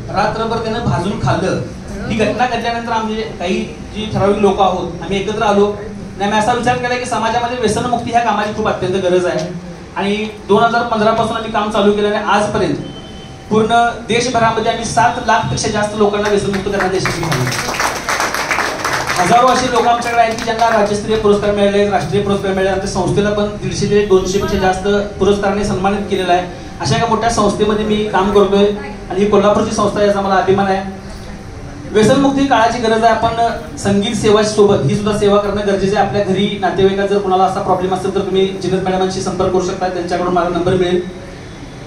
रात्रभर त्यानं भाजून खाल्लं। ही घटना घडल्यानंतर आम्ही काही जी ठराविक लोक आहोत आम्ही एकत्र आलो आणि आम्ही असा विचार केला की समाजामध्ये व्यसनमुक्ती ह्या कामाची खूप अत्यंत गरज आहे। आणि 2015 पासून आम्ही काम चालू केलं आणि आजपर्यंत पूर्ण देशभरामध्ये आम्ही 7 लाखपेक्षा जास्त लोकांना व्यसनमुक्त करण्यात यशस्वी झालो। हजारो असे लोक आमच्याकडे आहेत की ज्यांना राज्यस्तरीय पुरस्कार मिळाले, राष्ट्रीय पुरस्कार मिळाले, आमच्या संस्थेला पण 150 ते 200 पेक्षा जास्त पुरस्कारांनी सन्मानित केलेला आहे। अशा एका मोठ्या संस्थेमध्ये मी काम करतोय आणि ही कोल्हापूरची संस्था याचा मला अभिमान आहे। व्यसनमुक्ती काळाची गरज आहे। आपण संगीत सेवा सोबत ही सुद्धा सेवा करणं गरजेचं आहे। आपल्या घरी नातेवाईकात जर कोणाला असा प्रॉब्लेम असेल तर तुम्ही जिनत मॅडमांशी संपर्क करू शकता, त्यांच्याकडून मला नंबर मिळेल।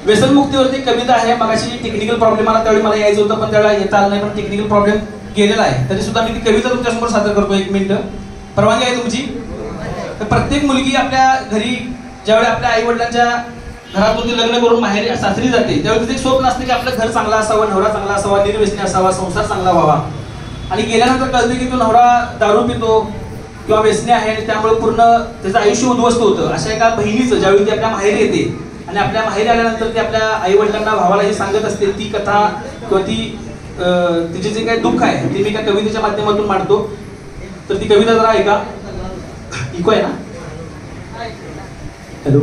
व्यसनमुक्तीवरती कविता आहे। मगाशी टेक्निकल प्रॉब्लेम आला त्यावेळी मला यायचं होतं पण त्यावेळेला येता आलं नाही, पण टेक्निकल प्रॉब्लेम गेलेला आहे तरी सुद्धा मी ती कविता तुमच्यासमोर सादर करतो। 1 मिनिट परवानगी आहे तुमची? तर प्रत्येक मुलगी आपल्या घरी ज्यावेळी आपल्या आई वडिलांच्या घरातून ती लग्न करून माहेरी सासरी जाते त्यावेळी तिथे एक स्वप्न असते की आपलं घर चांगला असावं, नवरा चांगला असावा, निर्व्यसनी असावा, संसार चांगला व्हावा। आणि गेल्यानंतर कळते की तो नवरा दारू पितो किंवा व्यसनी आहे आणि त्यामुळे पूर्ण त्याचं आयुष्य उद्ध्वस्त होतं। अशा एका बहिणीचं ज्यावेळी ती आपल्या माहेरी येते आणि आपल्या माहेरी आल्यानंतर ती आपल्या आई वडिलांना भावाला हे सांगत असते ती कथा किंवा ती तिचे जे काही दुःख आहे ते मी एका कवितेच्या माध्यमातून मांडतो। तर ती कविता जरा ऐका। इको आहे ना? हॅलो।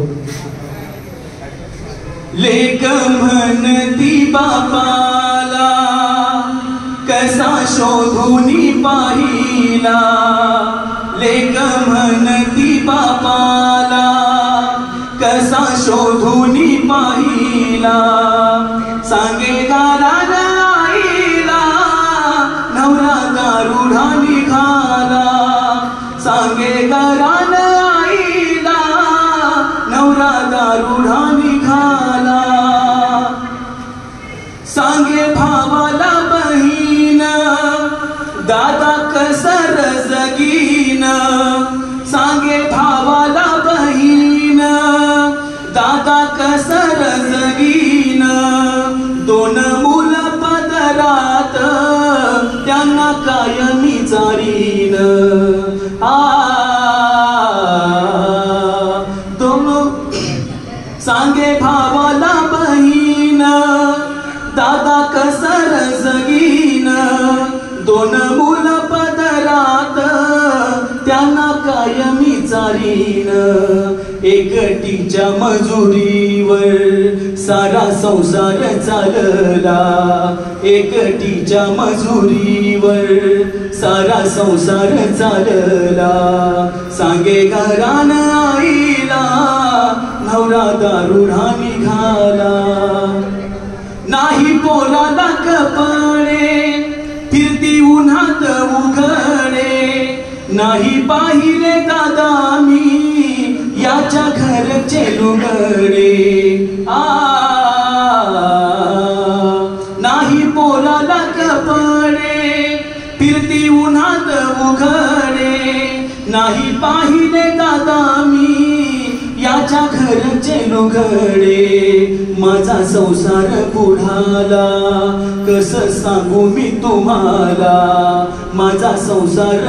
लेक म्हणती बापाला कसा शोधूनी पाहिला, लेक म्हणती बापाला कसा शोधूनी पाहिला, सांगे गाराला आईला नवरा दारुढा निघाला, सांगे गाराला आईला नवरा दारुढा निघाला, सांगे भावाला बहीण दादा कसर जगीन, सांगे भावाला बहीण दादा कसर जगीन, 2 मुल पदरात त्यांना कायमी चारीन, सांगे भावाला बहीण दादा कसर जगीन, 2 मुल पदरात त्यांना कायमी चारीन, एकटीच्या मजुरीवर सारा संसार चालला, एकटीच्या मजुरीवर सारा संसार चालला, सांगे घरान आईला नवरा दारुढा निघाला, नाही पोराला कपडे फिरती उन्हात उघडे, नाही पाहिले दादा मी याच्या घरचे लुगडे, नाही पोराला कपडे फिरती उन्हात उघडे, नाही पाहिले दादा मी याच्या घरचे लुगडे, माझा संसार बुडाला कसं सांगू मी तुम्हाला, माझा संसार